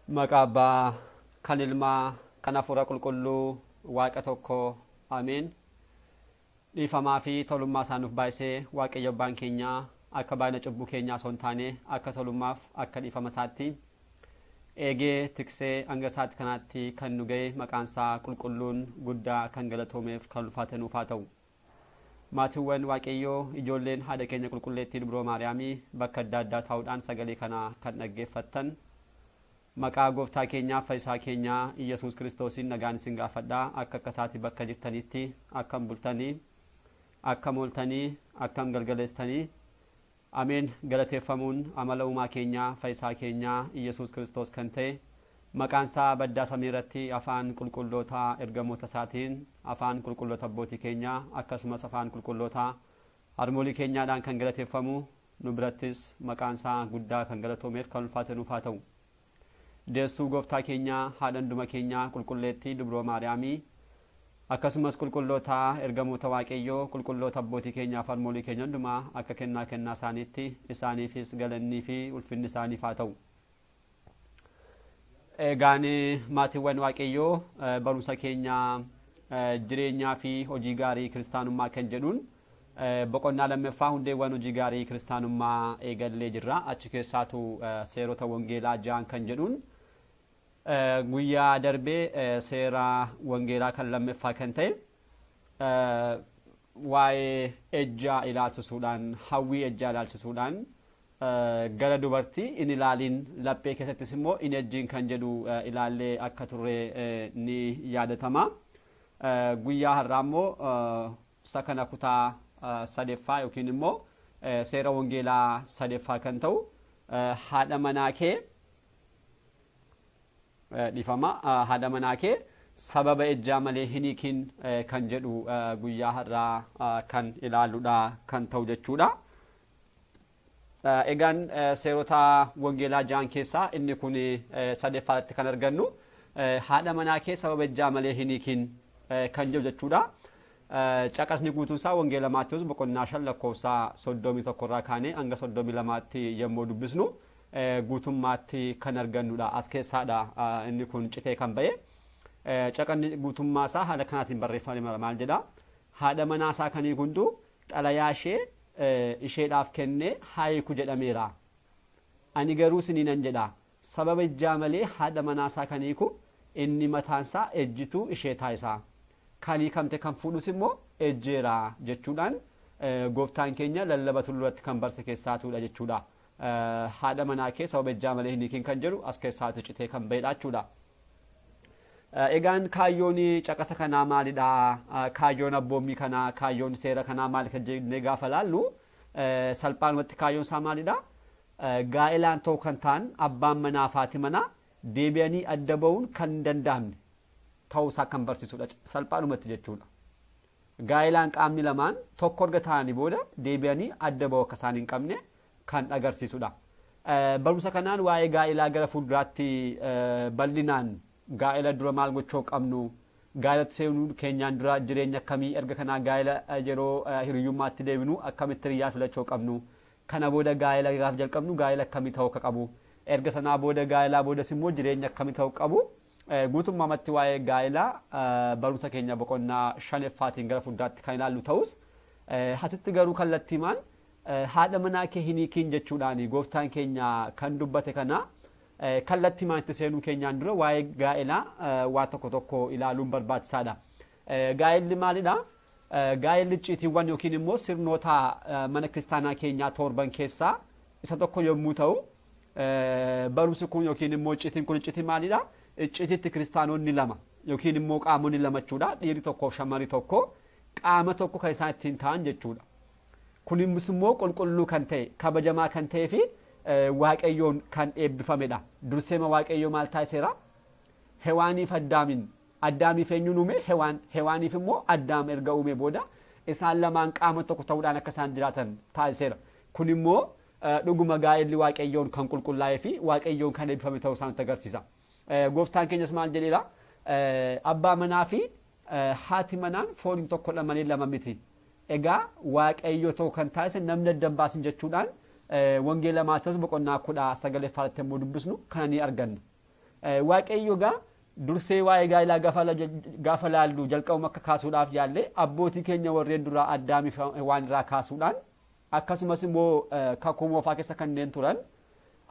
Maqabbaa kan ilmaa kan hafuura qulqulluu waaqa tokko ameen. Dhiifamaa fi tolummaa isaanuuf baay'isee waaqayyo abbaan keenya akka baay'ina cubbuu keenyaa osoo hin taane akka tolummaaf akka dhiifama isaatti eegee tiksee hanga isaatti kanaatti kan nu ga'e maqaan isaa qulqulluun guddaa kan galatoomeef kan ulfaate nuuf haa ta'u. Maatiiwwan waaqayyoo ijoolleen haadha keenya qulqulleettii Dubroo Maariyaamii bakka adda addaa taa'uudhaan sagalee kana kan dhaggeeffattan maqaa gooftaa keenyaa fayyisaa keenyaa Iyesuus Kiristoosiin nagaan isin gaafadhaa akka isaatti bakka jirtanitti akkam bultanii akkam ooltanii akkam galgaleessitanii ameen. Galateeffamuun amala uumaa keenyaa fayyisaa keenyaa Iyesuus Kiristoos kan ta'e maqaan isaa baddaa samii irratti afaan qulqulloota ergamoota isaatiin afaan qulqulloota abbootii keenyaa akkasumas afaan qulqulloota harmoolii keenyaadhaan kan galateeffamu nu birattis maqaan isaa guddaa kan galatoomeef kan ulfaate nuuf haa ta'u. Deessuu gooftaa keenyaa haadha hunduma keenyaa qulqulleettii Dubroo Maariyaamii akkasumas qulqulloota ergamoota waaqayyoo qulqulloota abbootii keenyaaf harmoolii keenya hundumaa akka kennaa isaaniitti isaaniifis galannii fi ulfinni isaaniif haa ta'u. Egaan maatiiwwan waaqayyoo barumsa keenyaa jireenyaa fi hojii gaarii kiristaanummaa kan jedhuun boqonnaa lammaffaa hundeewwan hojii gaarii kiristaanummaa eegallee jirra. Achi keessaatu seerota wangeelaa 6 kan jedhuun guyyaa darbee seera wangeelaa kan lammaffaa kan ta'e waa'ee ejjaa ilaalchisuudhaan hawwii ejjaa ilaalchisuudhaan gara dubartii in ilaaliin laphee keessattis immoo in ejjiin kan jedhu ilaallee akka turre ni yaadatama. Guyyaa har'aa immoo sakana kutaa sadeeffaa yookiin immoo seera wangeelaa sadeeffaa kan ta'u haadha manaa kee dhiifama haadha manaa kee sababa ejjaa malee hin hiikin kan jedhu guyyaa har'aa kan ilaaluudha kan ta'u jechuudha. Egaan seerota wangeelaa 6 keessaa inni kun sadeeffaatti kan argannu haadha manaa kee sababa ejjaa malee hin hiikin kan jedhu jechuudha. Caqasni guutuun isaa wangeela Maatiyuus boqonnaa 5 lakkoofsa 31 irraa kaanee hanga 32tti yommuu dubbisnu guutummaatti kan argannudha. As keessaadha inni kun citee kan ba'e. Caqasni guutummaa isaa haala kanaatiin barreeffame maal jedha? Haadha manaa isaa kanii hunduu xalayaa isheedhaaf kennee haayiku jedhameera. Ani garuu isiniinan jedha sababa ejjaa malee haadha manaa isaa kaniiku inni mataansaa ejjituu ishee taayisaa. Kanii kamte kan fuudhus immoo ejjeera jechuudhaan gooftaan keenya lallaba tulluratti kan barse keessaatudha jechuudha. Haadha manaa kee sababa ejjaa malee hin hiikin kan jedhu as keessaatti citee kan ba'edha jechuudha. Egaan kaayyoon caqasa kanaa maalidha? Kaayyoon abboommii kanaa kaayyoon seera kanaa maali kan jennee gaafa laallu salphaanumatti kaayyoon isaa maalidha? Gaa'ilaan ta'uu kan ta'an abbaan manaa fi haati manaa deebi'anii adda ba'uun kan hin danda'amne ta'uu isaa kan barsiisudha salphaanumatti jechuudha. Gaa'ilaan qaamni lamaan tokko erga ta'anii booda deebi'anii adda ba'uu akka isaan hin qabne kan agarsiisudha. Barumsa kanaan waa'ee gaa'ilaa gara fuulduraatti bal'inaan gaa'ila dura maal gochuu qabnu gaa'ilatti seenuu keenyaan dura jireenya akkamii erga kanaa gaa'ila yeroo hiriyyummaatti deebinu akkamitti hiriyaa filachuu qabnu kana booda gaa'ila gaaf jalqabnu gaa'ila akkamii ta'uu akka qabu erga sanaa booda gaa'ilaa boodas immoo jireenya akkamii ta'uu qabu guutummaatti waa'ee gaa'ilaa barumsa keenya boqonnaa 5ffaatiin gara fuulduraatti kan ilaallu ta'us hasitti garuu kallattiimaan haadha manaa kee hin hiikin jechuudhaan gooftaan keenya kan dubbate kana kallattiimaan itti seenuu keenyaan dura waa'ee gaa'ilaa waa tokko ilaaluun barbaachisaadha. Gaa'illi maalidha? Gaa'illi icciitiiwwan yookiin immoo sirnoota mana kiristaanaa keenyaa 7 keessaa isa tokko yommuu ta'u barumsi kun yookiin immoo icciitiin kun icciitii maalidha? Icciitiitti kiristaanonni 2 yookiin immoo qaamonni 2 jechuudha. Dhiirri tokko fi shamarri tokko qaama tokko kan isaan ittiin ta'an jechuudha. Kunis immoo qulqulluu kan ta'e kabajamaa kan ta'ee fi waaqayyoon kan eebbifamedha. Durseema waaqayyoo maal taasiseera? Hewaaniif addaamiif eenyuun uume? Hewaaniif immoo addaam erga uume booda isaan lamaan qaama tokko ta'uudhaan akka isaan jiraatan taasiseera. Kun immoo dhuguma gaa'illi waaqayyoon kan qulqullaa'ee fi waaqayyoon kan eebbifame ta'uu isaanitti agarsiisa. Gooftaan keenyas maal jedheera? Abbaa manaa fi haati manaan foon tokkodha malee 2 miti. Egaa waaqayyoo ta'uu kan taasise namni adda hin baasin jechuudhaan wangeela Maatiyuus boqonnaa 19 faarratti immoo dubbisnu kana ni arganna. waaqayyo gaa dursee waa'ee gaa'elaa gaafa laallu jalqabuma akka kaasuudhaaf jaalle abbootii keenya warreen duraa Addaamiif waan irraa kaasuudhaan akkasumas immoo kakuu moofaa keessa kanneen turan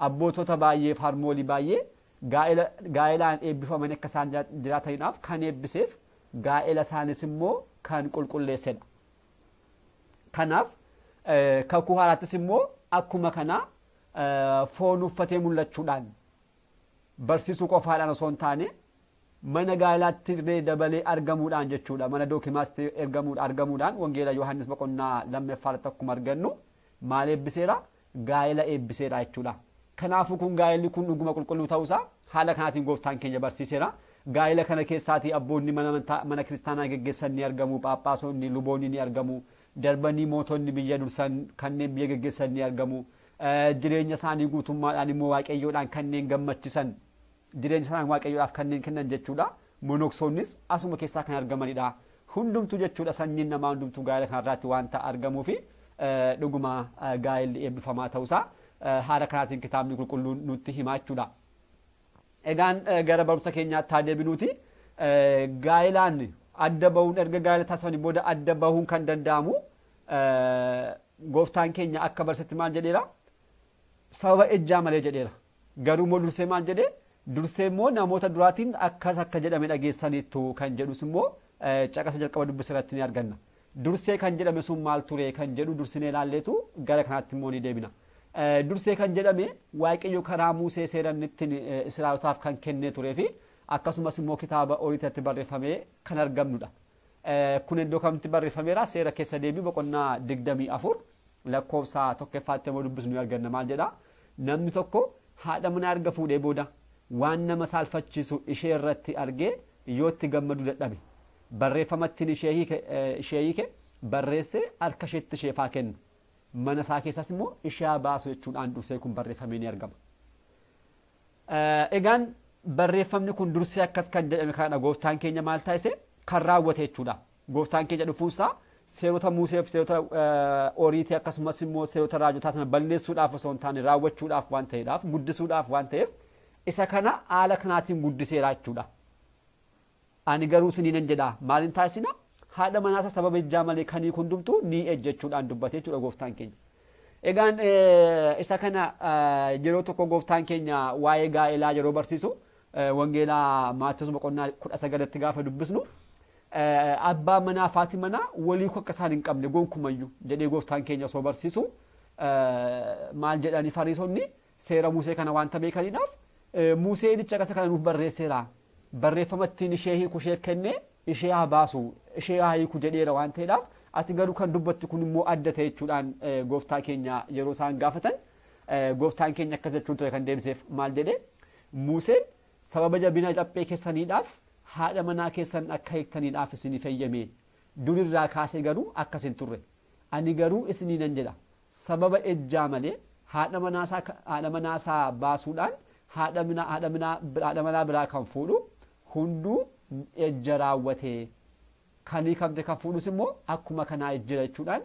abbootota baay'eef harmoolii baay'ee gaa'elaan eebbifaman akka isaan jiraataniidhaaf kan eebbiseef gaa'ela isaanis immoo kan qulqulleessedha. Kanaaf kakuu haaraattis immoo akkuma kana foon uffatee mul'achuudhaan barsiisuu qofaadhaan osoo hin taane mana gaa'elaatti illee dabalee argamuudhaan jechuudha. Mana dookimaatti argamuudhaan wangeela Yohaannis boqonnaa 2 akkuma argannu maal eebbiseera? Gaa'ela eebbiseera jechuudha. Kanaafuu kun gaa'elli kun dhuguma qulqulluu ta'uusaa haala kanaatiin gooftaan keenya barsiiseera. Gaa'ela kana keessaatii abboonni mana kiristaanaa geggeessan ni argamu, phaaphaasonni, luboonni ni argamu, darbanii mootonni biyya dursan kanneen biyya geggeessan ni argamu. Jireenya isaanii guutummaadhaan immoo waaqayyoodhaan kanneen gammachiisan jireenya isaanii waaqayyoodhaaf kanneen kennan jechuudha. Monoksoonnis asuma keessaa kan argamanidha. Hundumtuu jechuudha sanyiin namaa hundumtuu gaa'ela kanarraatti waanta argamuufi dhuguma gaa'elli eebbifamaa ta'uusaa haala kanaatiin kitaabni qulqulluun nutti himaa jechuudha. Egaan gara barumsa keenyaatti haa deebinuuti. Gaa'elaan adda bahuun erga gaa'ela taasifanii booda adda bahuun kan danda'amu gooftaan keenya akka barsiisetti maal jedheera? Sababa ejjaa malee jedheera. Garuu immoo dursee maal jedhee? Dursee immoo namoota duraatiin akkas akka jedhame dhageessaniittu kan jedhus immoo caqasa jalqaba dubbisa irratti ni arganna. Dursee kan jedhame sun maal ture kan jedhu dursinee ilaalleetu gara kanaatti immoo ni deebina. Dursee kan jedhame waaqayyo karaa Musee seeranitti Israa'elotaaf kan kennee turee fi akkasumas immoo kitaaba Oriitiitti barreeffamee kan argamnudha. Kun iddoo kamitti barreeffameera? Seera keessa deebii boqonnaa 24 lakkoofsa 1ffaatti immoo dubbisnu ni arganna. Maal jedha? Namni tokko haadha manaa erga fuudhee booda waan nama saalfachiisu ishee irratti argee yoo itti gammaduu dadhabe barreeffamattiin ishee hiike barreesse harka isheetti isheefaa kennu. Mana isaa keessas immoo ishee baasu jechuudhaan dursee kun barreeffamee ni argama. Egaan barreeffamni kun dursee akkas kan jedhame kana gooftaan keenya maal taasise kan raawwate jechuudha. Gooftaan keenya dhufuusaa seerota Museef seerota Oriitii akkasumas immoo seerota raajotaa sana balleessuudhaaf osoo hin taane raawwachuudhaaf waan ta'eedhaaf guddisuudhaaf waan ta'eef isa kana haala kanaatiin guddiseera jechuudha. Ani garuu isiniin jedha maaliin taasisina? Haadha manaasaa sababa ejjaa malee kanii hundumtuu ni ejjechuudhaan dubbatee jechuudha gooftaan keenya. Egaan isa kana yeroo tokko gooftaan keenya waa'ee gaa'elaa yeroo barsiisu wangeelaa Maatiyos boqonnaa 19tti gaafa dubbisnu abbaa manaa fi haati manaa walii akka isaan hin qabne gonkumayyuu jedhee gooftaan keenya osoo barsiisu maal jedhanii Fariisonni seera Musee kana waanta beekaniidhaaf Museen caqasa kana nuuf barreesseera. Barreeffamattiin ishee hiiku isheef kennee ishee haa baasu ishee haa hiiku jedheera waan ta'eedhaaf ati garuu kan dubbatti kun immoo adda ta'e jechuudhaan gooftaa keenya yeroo isaan gaafatan gooftaan keenya akkas jechuun ture kan deebiseef maal jedhee Museen sababa jabina caphee keessaniidhaaf haadha manaa keessan akka hiiktaniidhaaf isinii fayyame durirraa kaasee garuu akkas hin turre ani garuu isiniinan jedha sababa ejjaa malee haadha manaasaa baasuudhaan haadha manaa biraa kan fuudhu hunduu ejja raawwate kan hiikamte kan fuudhus immoo akkuma kanaa ejjira jechuudhaan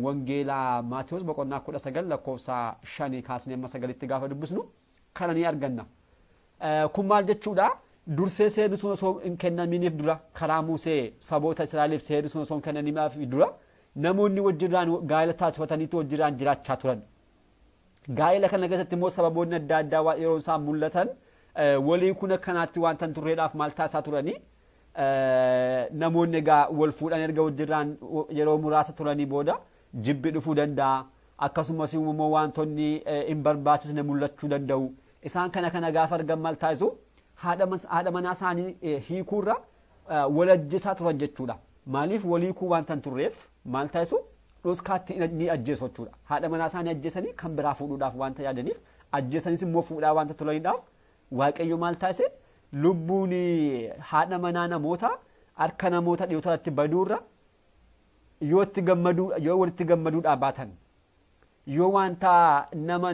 wangeelaa Maatiyos boqonnaa 19 lakkoofsa 5 kaasnee amma 9tti gaafa dubbisnu kana ni arganna. Kun maal jechuudha? Dursee seerri sun osoo hin kennaminiif dura karaa Musee saboota Israa'eliif seerri sun osoo hin kennaminiif dura namoonni wajjirraan gaa'ela taasifataniitu wajjirraan jiraachaa turan. Gaa'ela kana keessatti immoo sababoonni adda addaa yeroo isaan mul'atan walii kun akkanaatti waanta turreedhaaf maal taasisaa turanii namoonni egaa wal fuudhan erga wajjirraan yeroo muraasa turanii booda jibbi dhufuu danda'a. Akkasumas immoo wantoonni hin barbaachisne mul'achuu danda'u. Isaan kana gaafa argan maal taasisu haadha manaa isaanii hiikuurra wal ajjeesaa turan jechuudha. Maaliif walii kun waanta turreef maal taasisu dhoskaatti ni ajjeesu jechuudha. Haadha manaa isaanii ajjeesanii kan biraa fuudhuudhaaf waanta yaadaniif ajjeesanis immoo fuudhaa waanta turaniidhaaf waaqayyo maal taasise lubbuun haadha manaa namoota harka namoota dhiyootatti baduurra yoo walitti gammaduudhaa baatan yoo wanta nama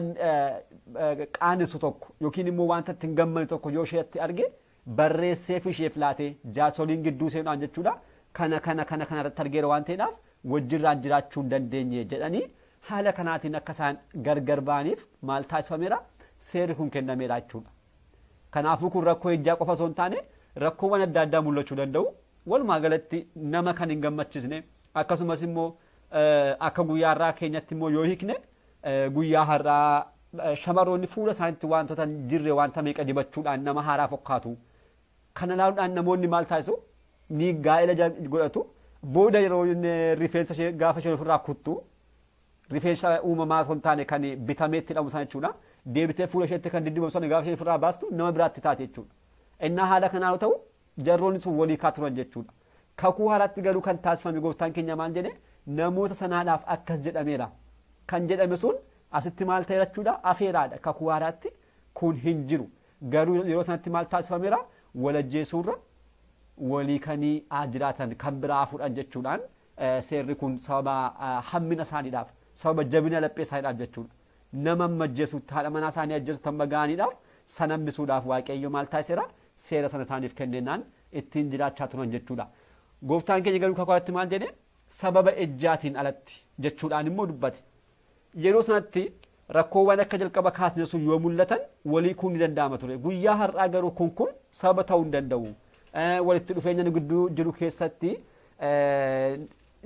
qaanisu tokko yookiin immoo wanta ittiin gammadne tokko yoo isheetti arge barreesseef isheef laatee jaarsoliin gidduu seenuudhaan jechuudha. Kana irratti argeera waan ta'eedhaaf wajjirraan jiraachuu hin dandeenye jedhanii haala kanaatiin akka isaan gargar ba'aniif maal taasifameera? Seerri kun kennameera jechuudha. Kanaafuu kun rakkoo ejjaa qofa osoo hin taane rakkoowwan adda addaa mul'achuu danda'u. Walumaa galatti nama kan hin gammachiisne akkasumas immoo akka guyyaa har'aa keenyatti immoo yoo hiikne guyyaa har'aa shamarroonni fuula isaaniitti wantoota jirre wanta meeqa dibachuudhaan nama haaraa fakkaatu. Kana ilaaluudhaan namoonni maal taasisu ni gaa'ela godhatu. Booda yeroo rifeensa ishee gaafa ishee ofirraa kuttu rifeensa uumamaa osoo hin taane kan bitameetti hidhamu sana jechuudha. Deebitee fuula isheetti kan diddibamu sana gaafa ishee ofirraa baastu nama biraatti taate jechuudha. Innaa haala kanaa ta'u jarroonni sun walii kaa turan jechuudha. Kakuu haalaatti garuu kan taasifame gooftaan keenya maal jedhe namoota sanaadhaaf akkas jedhameera. Kan jedhame sun asitti maal ta'e jechuudha afeeraadha. Kakuu haalaatti kun hin jiru. Garuu yeroo sanatti maal taasifameera walajjeesuurra walii kanii jiraatan kan biraa fudhan jechuudhaan seerri kun sababa hammina isaaniidhaaf sababa jabina laphee isaaniidhaaf jechuudha. Nama majjeesuutti haadha manaa isaanii ajjeesuutti hamma ga'aniidhaaf sana hambisuudhaaf waaqayyo maal taasiseera seera sana isaaniif kennennaan ittiin jiraachaa turan jechuudha. Gooftaan keenya garuu kakuu maal jedhe sababa ejjaatiin alatti jechuudhaan immoo dubbate. Yeroo sanatti rakkoowwan akka jalqaba kaasne sun yoo mul'atan walii kun ni danda'ama ture. Guyyaa har'aa garuu kun sababa ta'uu hin danda'u. Walitti dhufeenya gidduu jiru keessatti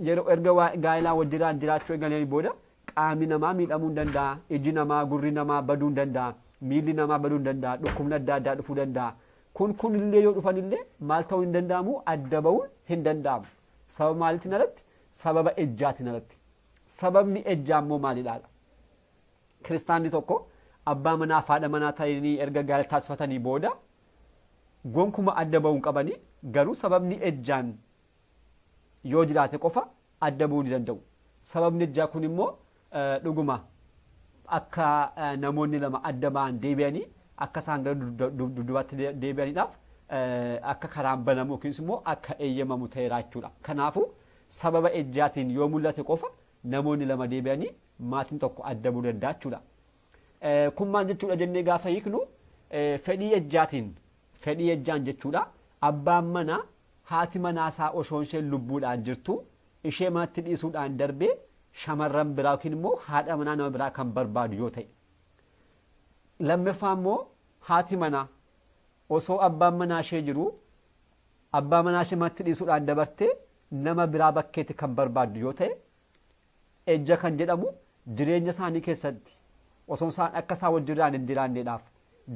yeroo erga gaa'elaa wajjiraan jiraachuu eegalanii booda qaamni namaa miidhamuu hin danda'a. Iji namaa, gurri namaa baduu hin danda'a. Miilli namaa baduu hin danda'a. Dhukkubni adda addaa dhufuu danda'a. Kun illee yoo dhufan illee maal ta'uu hin danda'amu adda ba'uun hin danda'amu. Sababa maaliitiin alatti? Sababa ejjaatiin alatti. Sababni ejjaa immoo maalidha? Kiristaanni tokko abbaa manaa fi haadha manaa ta'anii erga gaa'ela taasifatanii booda gonkuma adda ba'uun qabanii garuu sababni ejjaan yoo jiraate qofa adda ba'uu ni danda'u. Sababni ejjaa kun immoo dhuguma akka namoonni lama adda ba'an deebi'anii akka isaan gara duddubaatti deebi'aniidhaaf akka karaan banamu yookiin immoo akka eeyyamamu ta'eera jechuudha. Kanaafuu sababa ejjaatiin yoo mul'ate qofa namoonni lama deebi'anii maatiin tokko adda ba'uu danda'a jechuudha. Kun maal jechuudha jennee gaafa hiiknu fedhii ejjaan jechuudha. Abbaan manaa haati manaasaa osoo isheen lubbuudhaan jirtu ishee manatti dhiisuudhaan darbee shamarran biraa yookiin immoo haadha manaa nama biraa kan barbaadu yoo ta'e. Lammaffaa immoo haati manaa osoo abbaan manaa ishee jiru abbaa manaa ishee manatti dhiisuudhaan dabartee nama biraa bakkeetti kan barbaadu yoo ta'e ejja kan jedhamu jireenya isaanii keessatti osoo isaan akka isaan wajjirraan hin jiraanneedhaaf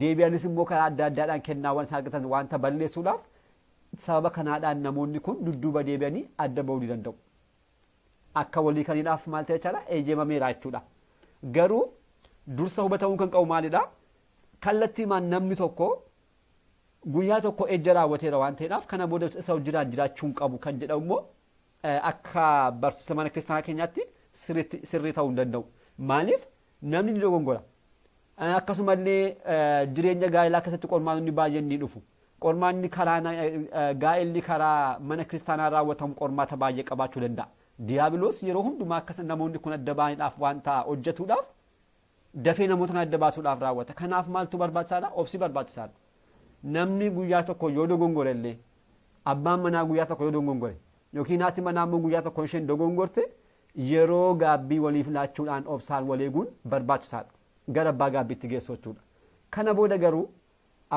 deebi'anis immoo karaa adda addaadhaan kennaawwan isaan argatan wanta balleessuudhaaf sababa kanaadhaan namoonni kun dudduuba deebi'anii adda ba'uu ni danda'u. Akka walii kaniidhaaf maal ta'e jechaadha eeyyamameera jechuudha. Garuu dursa hubatamuu kan qabu maalidha? Kallattiimaan namni tokko guyyaa tokko ejja raawwateera waan ta'eedhaaf kana booda isa wajjiraan jiraachuun qabu kan jedhamu immoo akka barsiisa mana kiristaanaa keenyaatti sirrii ta'uu hin danda'u. Maaliif namni ni dogongora. Akkasumallee jireenya gaa'elaa keessatti qormaanonni baay'een ni dhufu. Qormaanni gaa'elli karaa mana kiristaanaa raawwatamu qormaata baay'ee qabaachuu danda'a. Diyaabiloos yeroo hundumaa akka namoonni kun adda baaniidhaaf wanta hojjetuudhaaf dafee namoota kan adda baasuudhaaf raawwata. Kanaaf maaltu barbaachisaadha? Obsi barbaachisaadha. Namni guyyaa tokko yoo dogongore illee abbaan manaa guyyaa tokko yoo dogongore yookiin haati manaa immoo guyyaa tokko isheen dogongorte yeroo gaabbii waliif laachuudhaan obsaan waleeguun barbaachisaadha. Gara abbaa gaabbiitti geessu jechuudha. Kana booda garuu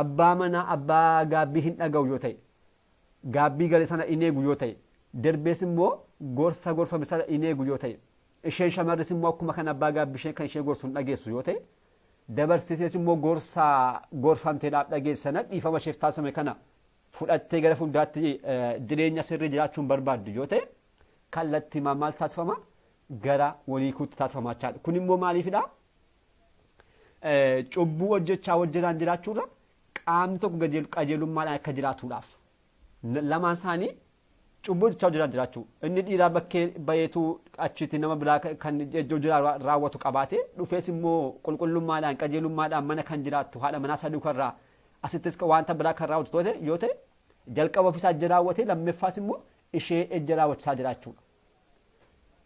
abbaa manaa abbaa gaabbii hin dhaga'u yoo ta'e gaabbii galee sana hin eegu yoo ta'e darbees immoo gorsa gorfame sana hin eegu yoo ta'e isheen shamarris immoo akkuma kan abbaa gaabbii isheen kan ishee gorsu hin dhageessu yoo ta'e dabarsisees immoo gorsa gorfamteedhaaf dhageessana dhiifama isheef taasifame kana fudhattee gara fuulduraatti jireenya sirrii jiraachuun barbaaddu yoo ta'e kallattii maal taasifama gara waliikuutti taasifama jechaadha. Kun immoo maaliifidha? Cubbuu hojjechaa wajjiraan jiraachuurra qaamni tokko qajeelummaadhaan akka jiraatuudhaaf lamaan isaanii cubbuu hojjechaa wajjiraan jiraachuu inni dhiiraa bakkee bayeetu achitti nama biraa kan ejjoo jiraa raawwatu qabaate dhufees immoo qulqullummaadhaan qajeelummaadhaan mana kan jiraattu haadha manaa sadii kanarraa asittis wanta biraa kan raawwatu yoo ta'e jalqaba ofiisaa ejja raawwate lammaffaas immoo ishee ejja raawwachisaa jiraachuudha.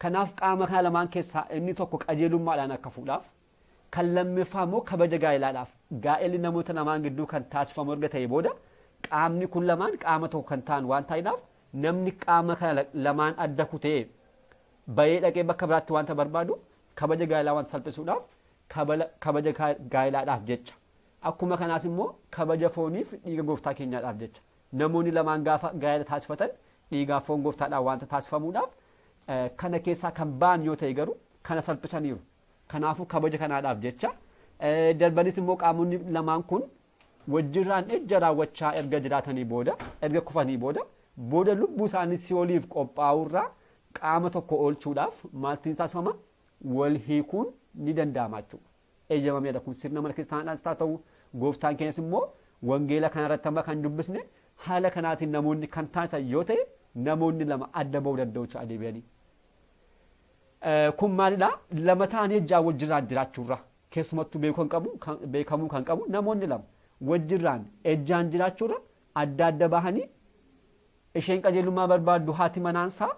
Kanaaf qaama kana lamaan keessaa inni tokko qajeelummaadhaan akka fuudhaaf kan lammaffaa immoo kabaja gaa'elaadhaaf gaa'elli namoota lamaan gidduu kan taasifamu erga ta'e booda qaamni kun lamaan qaama tokko kan ta'an waan ta'eedhaaf namni qaama kana lamaan adda kutee bayee dhaqee bakka biraatti wanta barbaadu kabaja gaa'elaa wanta salphisuudhaaf kabaja gaa'elaadhaaf jecha akkuma kanaas immoo kabaja fooniif dhiiga gooftaa keenyaadhaaf jecha namoonni lamaan gaafa gaa'ela taasifatan dhiigaa foon gooftaadhaan wanta taasifamuudhaaf kana keessaa kan ba'an yoo ta'e garuu kana salphisaniiru. Kanaafuu kabaja kanaadhaaf jecha darbanis immoo qaamonni lamaan kun wajjirraan ejja raawwachaa erga jiraatanii booda erga kufanii booda lubbuu isaanii si'ooliif qophaa'urraa qaama tokko oolchuudhaaf maaltu taasifama wal hiikuun ni danda'ama jechuudha. Eeyyamameedha kun sirna mana kiristaanaadhaas haa ta'u gooftaan keenyas immoo wangeela kanarratti amma kan dubbisne haala kanaatiin namoonni kan taasisan yoo ta'e namoonni lama adda ba'uu danda'u jechuudha deebi'anii. Kun maalidhaa lama ta'anii ejjaa wajjirraan jiraachuurra keessumattuu beekamuu kan qabu namoonni lama wajjirraan ejjaan jiraachuurra adda bahanii isheen qajeelummaa barbaaddu haati manaansaa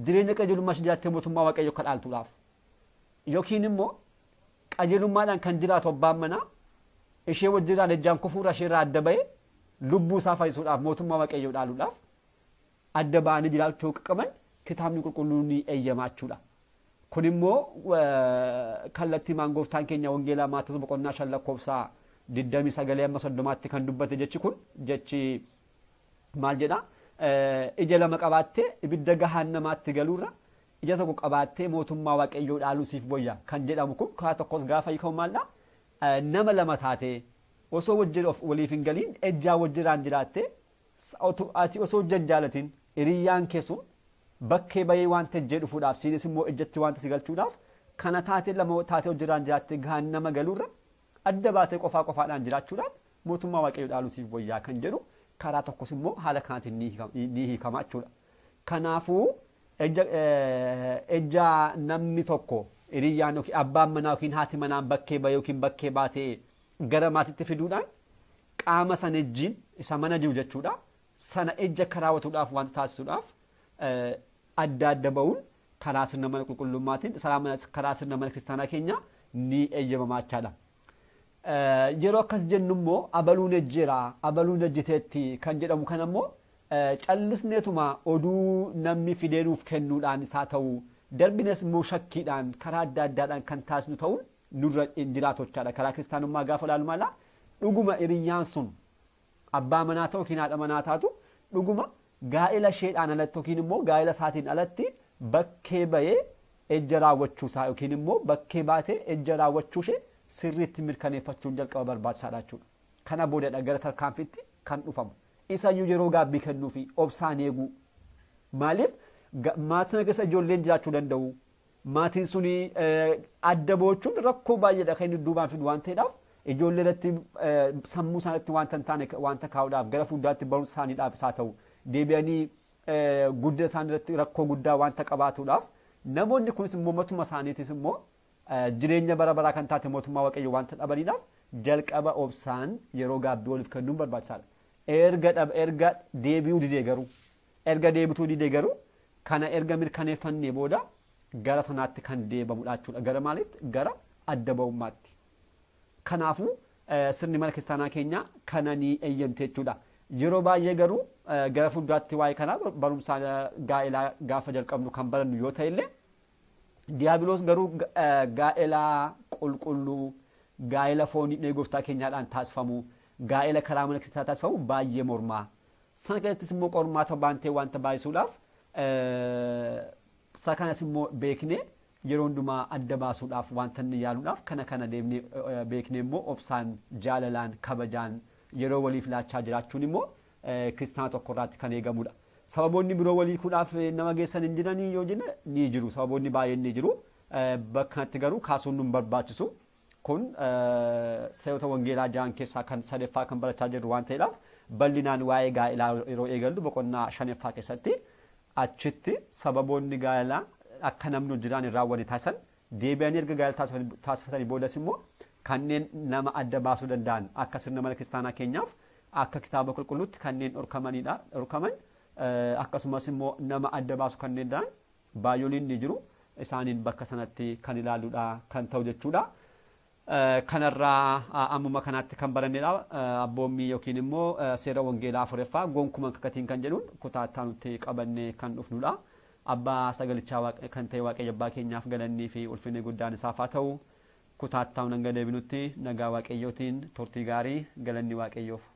jireenya qajeelummaa ishee jiraattee mootummaa waaqayyoo akka dhaaltuudhaaf yookiin immoo qajeelummaadhaan kan jiraatu abbaan manaa ishee wajjirraan ejjaan kufuurra isheerraa adda bahee lubbuu isaa fayyisuudhaaf mootummaa waaqayyoo dhaaluudhaaf adda bahanii jiraachuu qaban kitaabni qulqulluun ni eeyyamaachuudha. Kun immoo kallattii gooftaan keenya wangeelaa Maatewos boqonnaa 5 lakkoofsa 29-30tti kan dubbate jechi kun jechi maal jedha ija lama qabaattee ibidda gahaannamaatti galuurra ija tokko qabaattee mootummaa waaqayyoo dhaaluu siif wayya kan jedhamu kun karaa tokkos gaafa hiikamu maaldha nama lama taatee osoo waliif hin galiin ejjaa wajjiraan jiraattee ati osoo jaalatin hiriyyaan keessuun bakkee bahee wanta ejjee dhufuudhaaf siinis immoo ejjatti wanta si galchuudhaaf kana taatee lama taatee wajjiraan jiraattee gahaannama galuurra adda baatee qofaadhaan jiraachuudhaan mootummaa waaqayyoo dhaaluu siif wayyaa kan jedhu karaa tokkos immoo haala kanaatiin ni hiikama jechuudha. Kanaafuu ejjaa namni tokko hiriyyaan yookiin abbaan manaa yookiin haati manaan bakkee bahee yookiin bakkee baatee gara maatiitti fiduudhaan qaama sana ejjiin isa mana jiru jechuudha. Sana ejja karaawwatuudhaaf wanta taasisuudhaaf adda ba'uun karaa sirna mana qulqullummaatiin karaa sirna mana kiristaanaa keenya ni eeyyamamaachaadha. Yeroo akkas jennu immoo abaluun ejjeera abaluun ejjiteetti kan jedhamu kan immoo callisneetuma oduu namni fideenuuf kennuudhaan isaa ta'u darbines immoo shakkiidhaan karaa addaadhaan kan taasisnu ta'uun nurra jiraatochaadha. Karaa kiristaanummaa gaafa ilaalu maala dhuguma hiriyyaan sun abbaa manaa ta'u yookiin haadha manaa taatu dhuguma gaa'ela isheedhaan alatti yookiin immoo gaa'ela isaatiin alatti bakkee bahee ejja raawwachuusaa yookiin immoo bakkee baatee ejja raawwachuu ishee sirriitti mirkaneeffachuun jalqaba barbaachisaadha jechuudha. Kana boodadha gara tarkaanfitti kan dhufamu. Isayyuu yeroo gaabbii kennuu fi obsaan eeguu. Maaliif maatiin keessa ijoolleen jiraachuu danda'u. Maatiin suni adda boochuun rakkoo baay'eedha kan inni duubaan fidu waan ta'eedhaaf ijoollee irratti sammuu isaaniitti wanta hin taane wanta kaa'uudhaaf gara fuulduraatti barumsa isaaniidhaaf isaa ta'u deebi'anii guddina isaanii irratti rakkoo guddaa wanta qabaatuudhaaf namoonni kunis immoo matuma isaaniitis immoo jireenya bara baraa kan taate mootummaa waaqayyoo wanta dhabaniidhaaf jalqaba obsaan yeroo gaabbii waliif kennuun barbaachisaadha. Erga deebi'uu didee garuu kana erga mirkaneeffannee booda gara sanaatti kan deebamudha jechuudha. Gara maalitti? Gara adda ba'ummaatti. Kanaafuu sirni mana kiristaanaa keenya kana ni eeyyamte jechuudha. Yeroo baay'ee garuu gara fuulduraatti waa'ee kanaa barumsa gaa'elaa gaafa jalqabnu kan barannu yoo ta'e illee diiyaabiloos garuu gaa'elaa qulqulluu gaa'ela foonii gooftaa keenyaadhaan taasifamu gaa'ela karaa mana kiristaanaa taasifamu baay'ee mormaa. Sana keessattis immoo qormaata baantee wanta baay'isuudhaaf sakanas immoo beeknee yeroo hundumaa adda baasuudhaaf wanta inni yaaluudhaaf kana deemnee beeknee immoo obsaan jaalalaan kabajaan yeroo waliif laachaa jiraachuun immoo kiristaana tokko irraatti kan eegamudha. Sababoonni biroo waliikuudhaaf nama geessan hin jiranii yoo jenne ni jiru. Sababoonni baay'een ni jiru. Bakka kanatti garuu kaasuun nu barbaachisu. Kun seerota wangeelaa ja'an keessaa kan sadeeffaa kan barachaa jirru waan ta'eedhaaf bal'inaan waa'ee gaa'elaa yeroo eegallu boqonnaa 5ffaa keessatti achitti sababoonni gaa'elaa akka namni hojjetaan irraa waliin taasisan deebi'anii erga gaa'ela taasifatanii boodas immoo kanneen nama adda baasuu danda'an akka sirna mana kiristaanaa keenyaaf akka kitaaba qulqulluutti kanneen dhorkaman akkasumas immoo nama adda baasu kanneen da'an baay'ooliin ni jiru. Isaaniin bakka sanatti kan ilaaluudha kan ta'u jechuudha. Kanarraa ammuma kanaatti kan barannedha. Abboommii yookiin immoo seera wangeelaa 4ffaa gonkuman kakatiin kan jedhuun kutaattaa nutti qabannee kan dhufnudha. Abbaa sagalichaa kan ta'e waaqayyo abbaa keenyaaf galannii fi ulfinni guddaan isaaf haa ta'u. kutaattaa hanga deebinutti nagaa waaqayyootiin turtii gaarii galanni waaqayyoof.